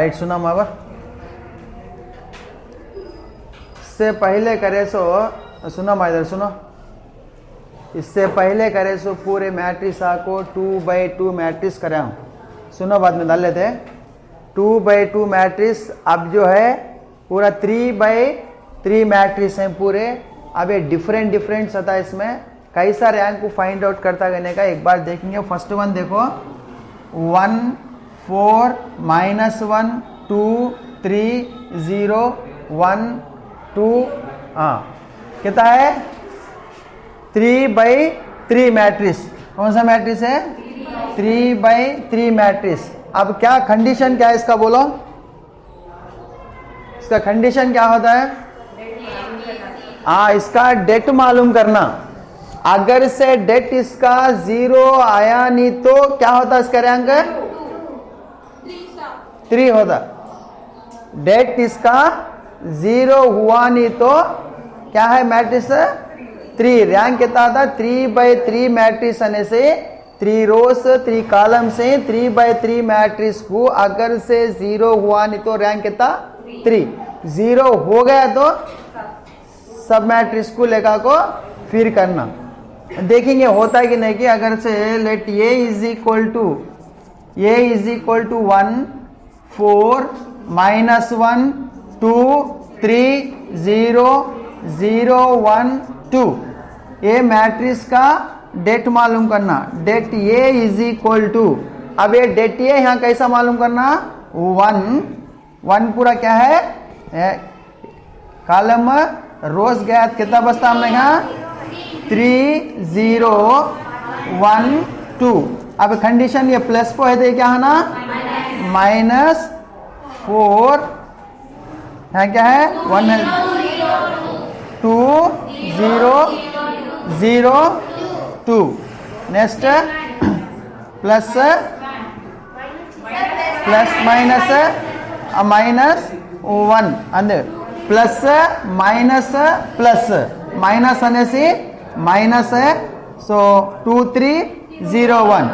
Right सुना मावा इससे पहले करे सो सुनो माँ इधर सुनो इससे पहले करे सो पूरे मैट्रिक्स को 2/2 मैट्रिक्स करे सुनो बाद में डाल लेते हैं 2/2 मैट्रिक्स अब जो है पूरा 3/3 मैट्रिक्स हैं पूरे। अब ये डिफरेंट सता इसमें कैसा रैंक को फाइंड आउट करता करने का एक बार देखेंगे। फर्स्ट वन देखो 1 4 -1 2 3 0 1 2 हाँ कितना है 3/3 मैट्रिक्स। कौन सा मैट्रिक्स है 3/3 मैट्रिक्स। अब क्या कंडीशन क्या है इसका बोलो, इसका कंडीशन क्या होता है? हाँ इसका डेट मालूम करना। अगर से डेट इसका 0 आया नहीं तो क्या होता इसका रैंक 3 होता। डेट इसका 0 हुआ नहीं तो क्या है मैट्रिक्स 3 रैंक कितना था 3/3 मैट्रिक्स आने से 3 रोज 3 कॉलम से 3/3 मैट्रिक्स को अगर से 0 हुआ नहीं तो रैंक कितना 3। 0 हो गया तो सब मैट्रिक्स को लेकर को फिर करना देखेंगे होता है कि नहीं। कि अगर say let A is equal to 1 4 -1 2 3 0 0 1 2 ये मैट्रिक्स का डेट मालूम करना। Det A is equal to अब ये डेट A यहाँ कैसा मालूम करना 1 पूरा क्या है कॉलम रोज गया कितना बचता हमने यहाँ 3 0 1 2। अब कंडीशन ये प्लस को है तो क्या है ना -4 यहाँ क्या है 1 है 2 0 0 2 नेक्स्ट प्लस -1 अंदर प्लस माइनस అనేసి माइनस है सो 2 3 0 1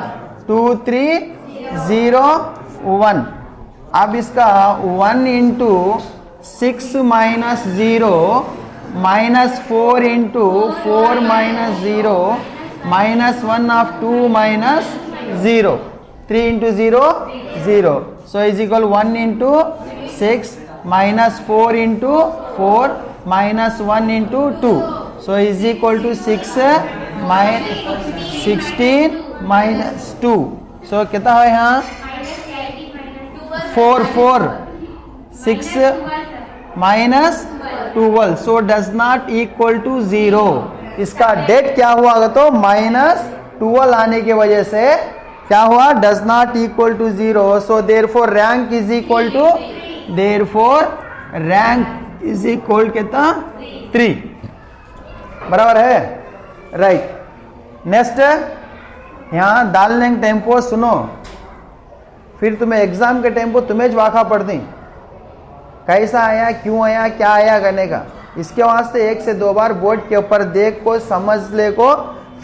2 3 0 1। अब इसका 1 into 6 -0 -4 into 4 -0 -1 of 2 -0 3 into 0 0 so is equal 1 into 6 -4 into 4 -1 into 2 so is equal to 16 -2 so कितना है यहाँ 4 6 -12 so does not equal to 0। इसका डेट क्या हुआ तो -12 आने की वजह से क्या हुआ does not equal to 0 so therefore rank is equal to rank is equal कितना 3 बराबर है राइट। नेक्स्ट यहाँ डालने का टेम्पो सुनो फिर तुम्हें एग्जाम के टेम्पो तुम्हें वाखा पड़ दी कैसा आया क्यों आया क्या आया करने का। इसके वास्ते 1 से 2 बार बोर्ड के ऊपर देख को समझ ले को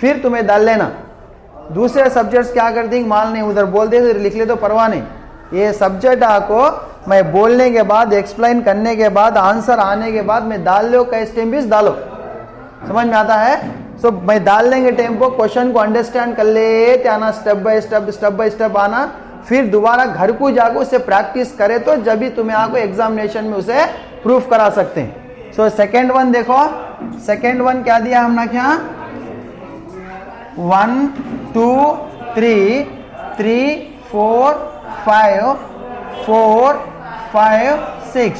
फिर तुम्हें डाल लेना। दूसरे सब्जेक्ट्स क्या कर देंगे माल नहीं उधर बोल दे लिख ले तो परवाह नहीं। ये सब्जेक्ट आपको मैं बोलने के बाद एक्सप्लेन करने के बाद आंसर आने के बाद मैं डाल लो कैसे टेम्पिस डालो समझ में आता है। सो मैं डाल लेंगे टेम्पो क्वेश्चन को अंडरस्टैंड कर लेते आना स्टेप बाय स्टेप आना फिर दोबारा घर को जाकर उसे प्रैक्टिस करे तो जब भी तुम्हें आपको एग्जामिनेशन में उसे प्रूफ करा सकते हैं। सो सेकेंड वन देखो सेकेंड वन क्या दिया हमने क्या 1 2 3 3 4 5 4 5 6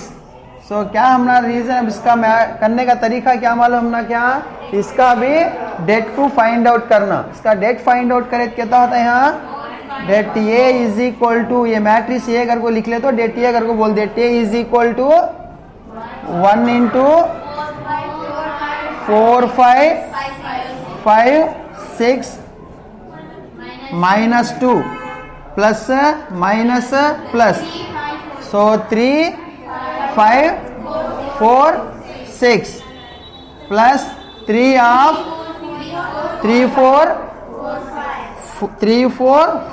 सो क्या हमारा रीजन इसका करने का तरीका क्या मालूम हमने क्या इसका भी डेट को फाइंड आउट करना। इसका डेट फाइंड आउट करे कितना होता है यहाँ det A is equal to ये मैट्रिक्स ए अगर को लिख ले तो डेट ए अगर को बोल det A is equal to 1 into 4 5 6 -2 plus so 3 5 4 6 plus 3 of 3 4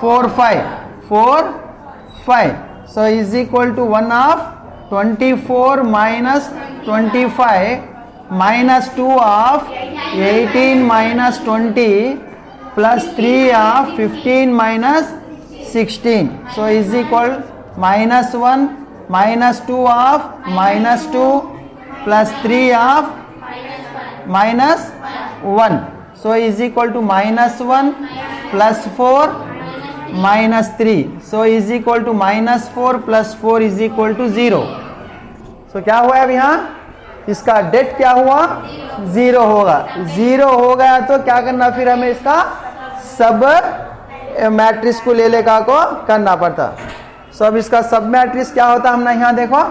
4 5 4 5 so is equal to 1 of 24 minus 25 minus 2 of 18 minus 20 plus 3 of 15 minus 16. So is equal minus 1 minus 2 of minus 2 plus 3 of minus 1. So is equal to minus 1 plus 4 minus 3. So is equal to minus 4 plus 4 is equal to 0. So क्या हुआ अब यहाँ इसका date क्या हुआ 0 होगा। 0 हो गया तो क्या करना फिर हमें इसका सब मैट्रिक्स को ले लेगा को करना पड़ता। सो अब इसका सब मैट्रिक्स क्या होता हमने यहाँ देखो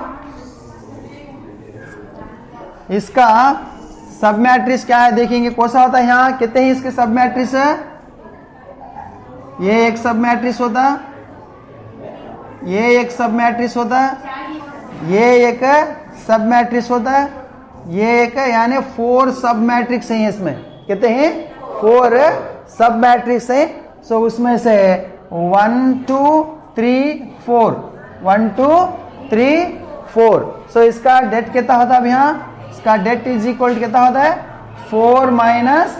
इसका सब मैट्रिक्स क्या है देखेंगे कौन सा होता है। यहाँ कितने ही इसके सब मैट्रिक्स है। ये एक सब मैट्रिक्स होता ये एक सब मैट्रिक्स होता ये एक सब मैट्रिक्स होता है ये एक यानी 4 सब मैट्रिक्स हैं इसमें कितने हैं 4 सब मैट्रिक्स हैं। सो उसमें से 1 2 3 4 1 2 3 4। सो इसका डेट कितना होता है अब यहाँ इसका डेट इज इक्वल टू कितना होता है 4 minus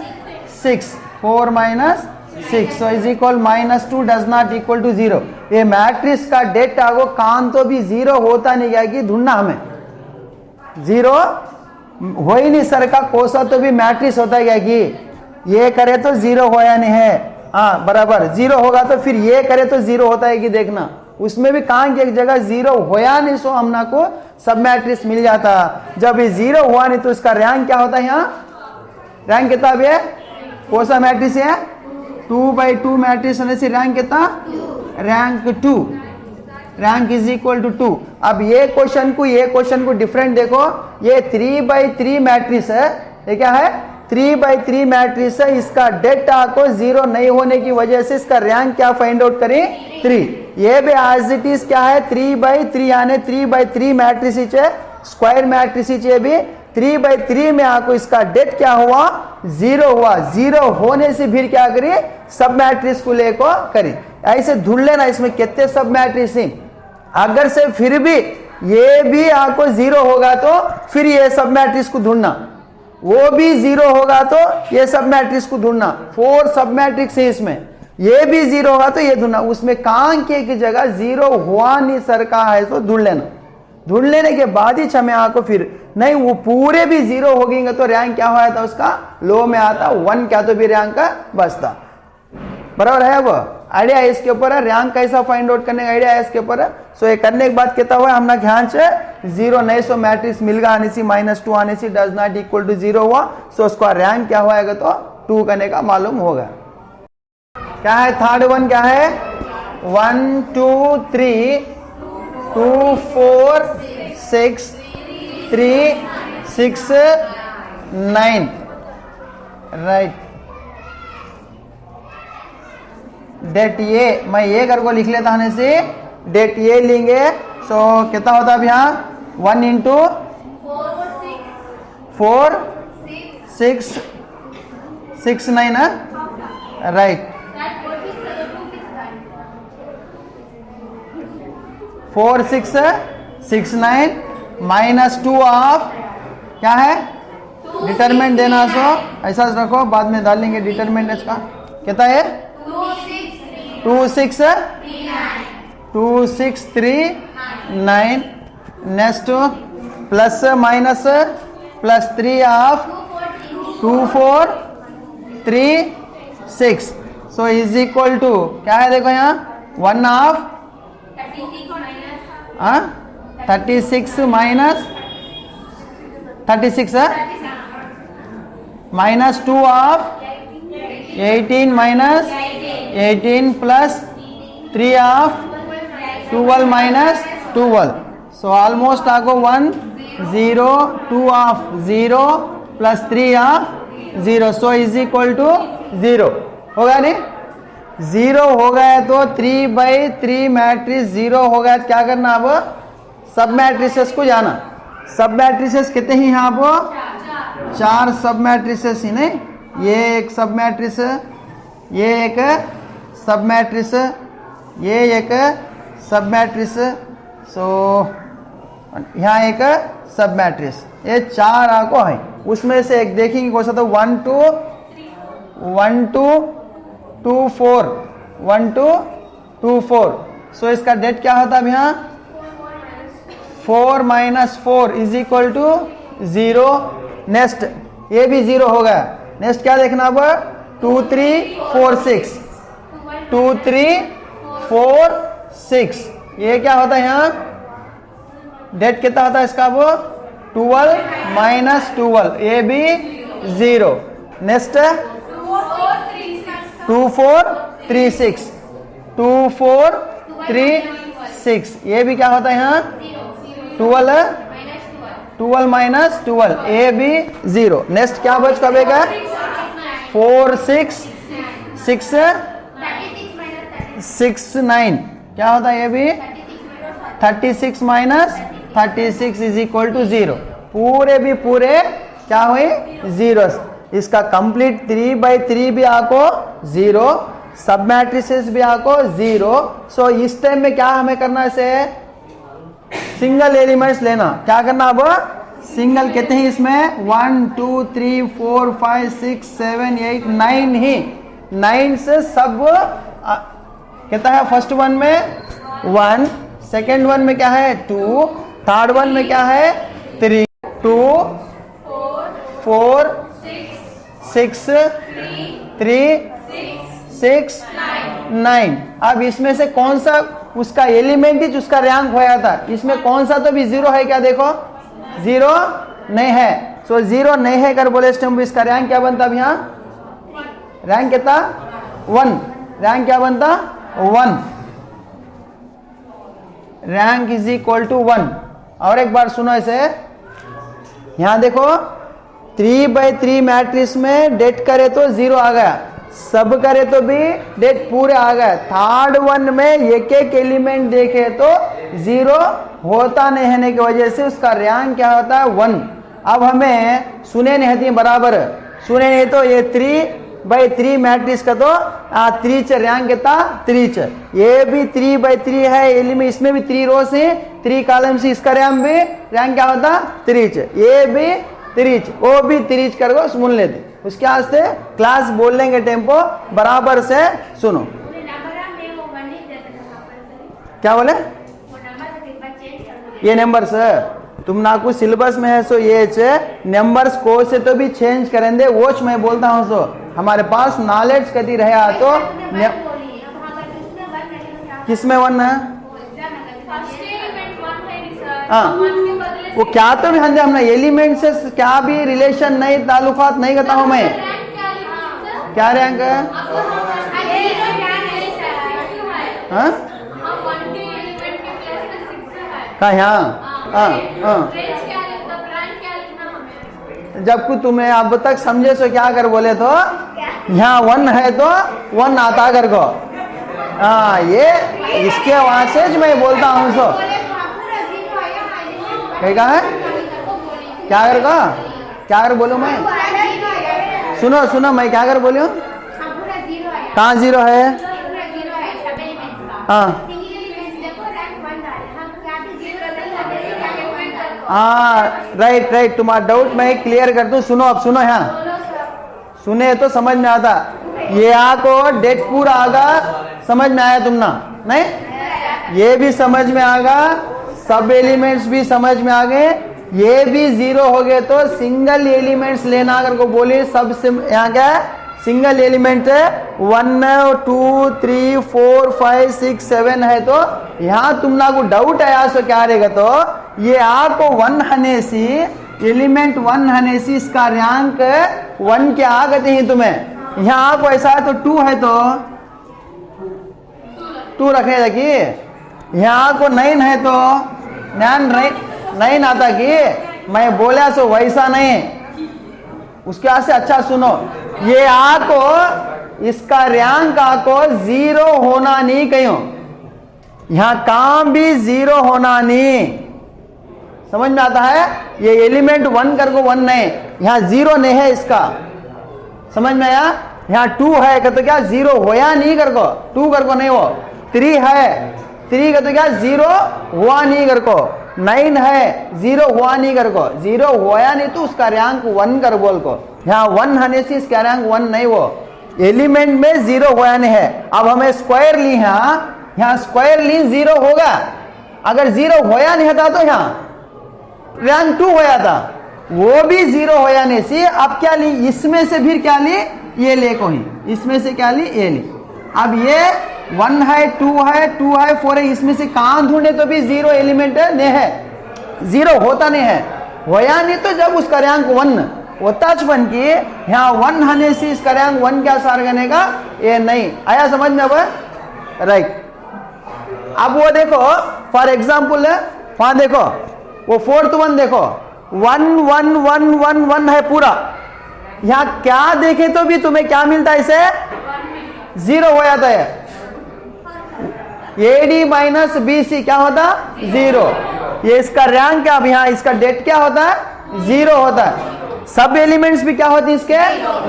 6 4 minus 6। So is equal minus 2 does not equal to 0। ये मैट्रिक्स का डेट आगो कान तो भी 0 होता नहीं गया कि ढूंढना हमें 0 हो ही नहीं सर का कोसा तो भी मैट्रिक्स होता है क्या कि ये करे तो 0 होया नहीं है। हाँ बराबर 0 होगा तो फिर ये करे तो 0 होता है कि देखना उसमें भी कहाँ की एक जगह 0 होया नहीं सो हमना को सब मैट्रिक्स मिल जाता। जब ये 0 हुआ नहीं तो इसका रैंक क्या होता है यहाँ रैंक कितना है कौन सा मैट्रिक्स है 2/2 मैट्रिक्स होने से रैंक कितना rank 2 rank is equal to 2। अब ये क्वेश्चन को डिफरेंट देखो ये 3/3 मैट्रिक्स है। ये क्या है 3/3 मैट्रिक्स है। इसका डेटा को 0 नहीं होने की वजह से इसका रैंक क्या फाइंड आउट करें 3। ये भी एज इट इज क्या है 3/3 यानी 3/3 मैट्रिक्स है स्क्वायर मैट्रिक्स है भी 3/3 में आपको इसका डेट क्या हुआ 0 हुआ। 0 होने से फिर क्या करें सब मैट्रिक्स को लेको करें। ऐसे ढूंढ लेना इसमें कितने सब मैट्रिक्स हैं। अगर से फिर भी ये भी आपको 0 होगा तो फिर ये सब मैट्रिक्स को ढूंढना वो भी 0 होगा तो ये सब मैट्रिक्स को ढूंढना 4 सब मैट्रिक्स है इसमें ये भी 0 होगा तो ये ढूंढना उसमें कहाँ की जगह 0 हुआ नहीं सर का है तो ढूंढ लेना। ढूंढ लेने के बाद ही हमें आपको फिर नहीं वो पूरे भी 0 हो गएंगे तो रैंक क्या हुआ था उसका लो में आता 1 क्या तो भी रैंक का बचता। बराबर है वो आइडिया है इसके ऊपर है रैंक कैसा फाइंड आउट करने का आइडिया है इसके ऊपर है। सो ये करने के बाद कितना हुआ हमने ध्यान से 0 नहीं सो मैट्रिक्स मिल गया आने से -2 आने से डज नॉट इक्वल टू 0 हुआ। सो उसका रैंक क्या होगा तो 2 करने का मालूम होगा। क्या है थर्ड वन क्या है 1 2 3 2 4 6 3 6 9 राइट। डेट ये मैं ये कर को लिख लेता आने से डेट ये लेंगे। सो कितना होता है यहाँ 1 इंटू 4 6 6 9 राइट 4 6 6 9 -2 ऑफ क्या है डिटरमिनेंट देना। सो ऐसा रखो बाद में डाल लेंगे डिटरमिनेंट इसका कितना है 2 6 3 9 next plus minus plus 3 of 2 4 3 6। So is equal to क्या है देखो यहाँ 1 of 36 minus 36 -2 of 18 minus 18 plus 3 of 12 minus 12। So almost आगो 1 0 2 of 0 plus 3 of 0। So is equal to 0 होगा नहीं 0 हो गया तो 3/3 मैट्रिक्स 0 हो गया क्या करना अब सब मैट्रिसेस को जाना। सब मैट्रिसेस कितने ही यहाँ आप 4 सब मैट्रिसेस ही नहीं ये एक सब मैट्रिक्स ये एक सब मैट्रिक्स ये एक सब मैट्रिक्स सो यहाँ एक सब मैट्रिक्स, ये 4 आको है, उसमें से एक देखेंगे कौन सा, तो 1 2 1 2 2 4 1 2 2 4। सो इसका डेट क्या होता है अब यहाँ 4 minus 4 is equal to 0। Next ये भी 0 हो गया। नेक्स्ट क्या देखना अब 2 3 4 6 2 3 4 6, ये क्या होता है यहाँ डेट कितना होता है इसका, वो 12 माइनस 12, ये भी 0। नेक्स्ट 2 4 3 6 2 4 3 6, ये भी क्या होता है यहाँ 12 माइनस 12, ये भी 0। नेक्स्ट क्या बच कबेगा 4 6 6 6 9, क्या होता है ये भी 36 माइनस 36 इज इक्वल टू 0। पूरे भी पूरे क्या हुए 0। इसका कंप्लीट 3/3 भी आपको 0, सब मैट्रिसेस भी आपको 0। सो इस टाइम में क्या हमें करना है, सिंगल एलिमेंट्स लेना। क्या करना अब सिंगल कहते हैं इसमें 1 2 3 4 5 6 7 8 9 ही 9 से सब कहता है फर्स्ट वन में 1, सेकेंड वन में क्या है 2, थर्ड वन में क्या है 3 2 4 6 3 6 9। अब इसमें से कौन सा उसका एलिमेंट ही उसका रैंक होया था, इसमें कौन सा तो भी 0 है क्या, देखो 0 नहीं है। सो 0 नहीं है कर बोले स्टम्प, इसका रैंक क्या बनता अब यहाँ रैंक कितना 1, रैंक क्या बनता 1, रैंक इज इक्वल टू 1। और एक बार सुनो इसे, यहां देखो 3/3 मैट्रिक्स में डेट करे तो 0 आ गया, सब करे तो भी डेट पूरे आ गए। थर्ड वन में एक एक एलिमेंट देखे तो 0 होता नहीं होने की वजह से उसका रैंक क्या होता है 1। अब हमें सुने नहीं होती बराबर, सुने नहीं तो ये 3/3 मैट्रिक्स का तो 3 रैंक कितना 3, ये भी 3/3 है एलिमेंट, इसमें भी 3 रोज है 3 कॉलम से, इसका रैंक क्या होता 3, ये भी 3, वो भी 3 कर सुन लेते। उसके वास्ते क्लास बोलने के टेम्पो बराबर से सुनो। क्या बोले ये नंबर्स तुम ना कुछ सिलेबस में है, सो ये नंबर्स को से तो भी चेंज करेंगे, वॉच मैं बोलता हूँ। सो हमारे पास नॉलेज कभी रहा तो किसमें 1 है, हाँ वो क्या तो भी हमने एलिमेंट से क्या भी रिलेशन नहीं, ताल्लुकात नहीं करता हूं मैं। क्या रैंक है हाँ यहाँ जब कुछ तुम्हें अब तक समझे सो क्या कर बोले तो यहाँ 1 है तो 1 आता कर को, हाँ ये इसके वहां से मैं बोलता हूँ। सो क्या है क्या कर बोलूं मैं, सुनो मैं क्या कर बोलूं, कहाँ 0 है, हाँ राइट तुम्हारा डाउट मैं क्लियर कर दूं। सुनो अब सुनो, यहाँ सुने तो समझ में आता, ये आपको डेट पूरा आगा समझ में आया तुम ना, नहीं ये भी समझ में आगा, सब एलिमेंट्स भी समझ में आ गए, ये भी 0 हो गए तो सिंगल एलिमेंट्स लेना अगर को बोले, सब यहाँ क्या है सिंगल एलिमेंट है 1 2 3 4 5 6 7 है। तो यहाँ तुम ना को डाउट आया सो क्या रहेगा, तो ये आपको 1 हने सी एलिमेंट 1 हने सी इसका रैंक 1 के आ गए हैं तुम्हें, यहाँ आपको ऐसा है तो 2 है तो 2 रखेगा कि यहाँ को 9 है तो 9 आता कि मैं बोला सो वैसा नहीं। उसके बाद से अच्छा सुनो, ये आपको इसका रैंक आपको 0 होना नहीं कहीं, यहाँ काम भी 0 होना नहीं, समझ में आता है। ये एलिमेंट 1 कर को 1 नहीं, यहाँ 0 नहीं है इसका, समझ में आया। यहाँ 2 है तो क्या 0 होया नहीं कर को, 2 कर को नहीं हो, 3 है 3 का तो क्या 0 हुआ नहीं कर को, 9 है 0 हुआ नहीं कर को, 0 होया नहीं तो उसका रैंक 1 कर बोल को। यहाँ 1 होने से इसका रैंक 1 नहीं, वो एलिमेंट में 0 होया नहीं है। अब हमें स्क्वायर ली, यहाँ स्क्वायर ली 0 होगा, अगर 0 होया नहीं था तो यहाँ रैंक 2 होया था, वो भी 0 होया नहीं सी। अब क्या ली, इसमें से फिर क्या ली, ये ले को ही, इसमें से क्या ली, ये ली। अब ये 1 है 2 है 2 है 4 है, इसमें से कहां ढूंढे तो भी 0 एलिमेंट नहीं है, 0 होता नहीं है, होया नहीं तो जब उसका रैंक 1 होता बन की यहाँ 1 होने से इसका रैंक 1 क्या सार बनेगा, ये नहीं आया समझ में। अब राइट, अब वो देखो फॉर एग्जाम्पल वहां देखो वो 4th वन देखो 1 1 1 1 1 है पूरा, यहाँ क्या देखे तो भी तुम्हें क्या मिलता है, इसे 0 हो जाता है। AD माइनस BC क्या होता, 0। ये इसका रैंक क्या, अब यहाँ इसका डेट क्या होता है, 0 होता है। सब एलिमेंट्स भी क्या होती है इसके,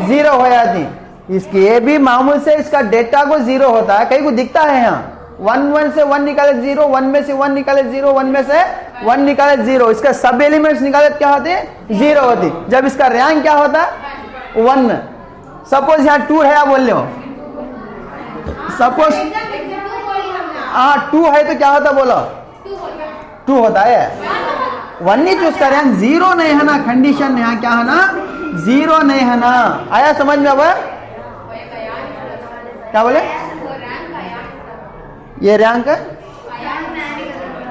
0 हो जाती। इसकी ये भी मामूल से इसका डेटा को 0 होता है, कहीं को दिखता है यहाँ 1 1 से 1 निकाले 0, 1 में से 1 निकाले 0, 1 में से 1 निकाले 0, इसका सब एलिमेंट्स निकाले क्या होते, 0 होती। जब इसका रैंक क्या होता है, 1। सपोज यहाँ 2 है, आप बोल लो सपोज 2 है तो क्या होता, बोलो 2 होता है, 1 नहीं तो उसका रैंक 0 नहीं है ना, कंडीशन यहाँ क्या है ना, 0 नहीं है ना। आया समझ में। अब क्या बोले, ये रैंक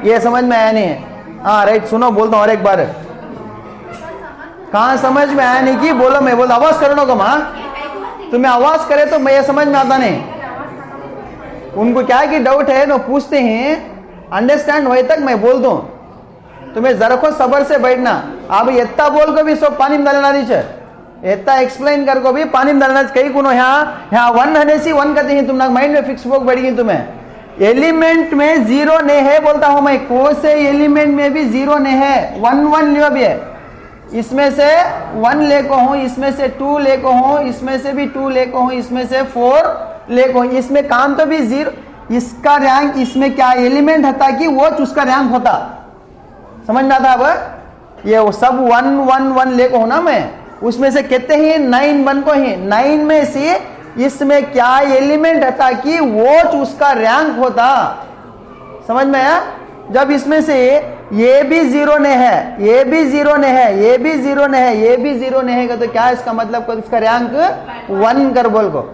ये समझ में आया नहीं है। हाँ राइट, सुनो बोलता हूँ और एक बार, कहाँ समझ में आया नहीं कि बोलो, मैं बोलता आवाज करो को माँ, तुम्हें आवाज करे तो मैं ये समझ में आता नहीं। उनको क्या कि डाउट है तो पूछते हैं, अंडरस्टैंड होए तक मैं बोल दूं, तुम्हें जरा को सबर से बैठना। अब इतना बोल को भी सब पानी में डालना नहीं चाहिए, इतना एक्सप्लेन कर को भी पानी में डालना चाहिए। कहीं को यहाँ 1 होने से 1 कहते हैं, तुम माइंड में फिक्स बोक बैठेगी। तुम्हें एलिमेंट में 0 नहीं है बोलता हूं मैं, कौन से एलिमेंट में भी 0 नहीं है। 1 1 लियो भी है, इसमें से 1 ले को हूं, इसमें से 2 ले को हूं, इसमें से भी 2 ले को हूं, इसमें से 4 ले को हूं, इसमें काम तो भी 0। इसका रैंक इसमें क्या एलिमेंट होता कि वो उसका रैंक होता, समझ में आता। अब ये वो सब 1 1 1 ले को हूं ना मैं, उसमें से कहते हैं 9 1 को ही, 9 में से इसमें क्या एलिमेंट है ताकि वो उसका रैंक होता, समझ में आया। जब इसमें से ये भी 0 नहीं है, ये भी 0 नहीं है, ये भी 0 नहीं है, ये भी 0 नहीं है, तो क्या इसका मतलब को इसका रैंक 1 कर बोल को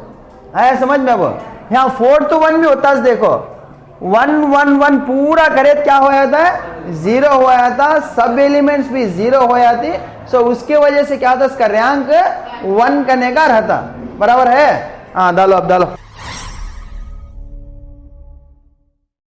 आया समझ में। वो यहाँ 4 तो 1 भी होता है, देखो 1 1 1 पूरा करे क्या हो जाता है, 0 हो जाता, सब एलिमेंट्स भी 0 हो जाती। सो उसके वजह से क्या था, इसका रैंक 1 करने का रहता, बराबर है। हाँ डालो, अब डालो।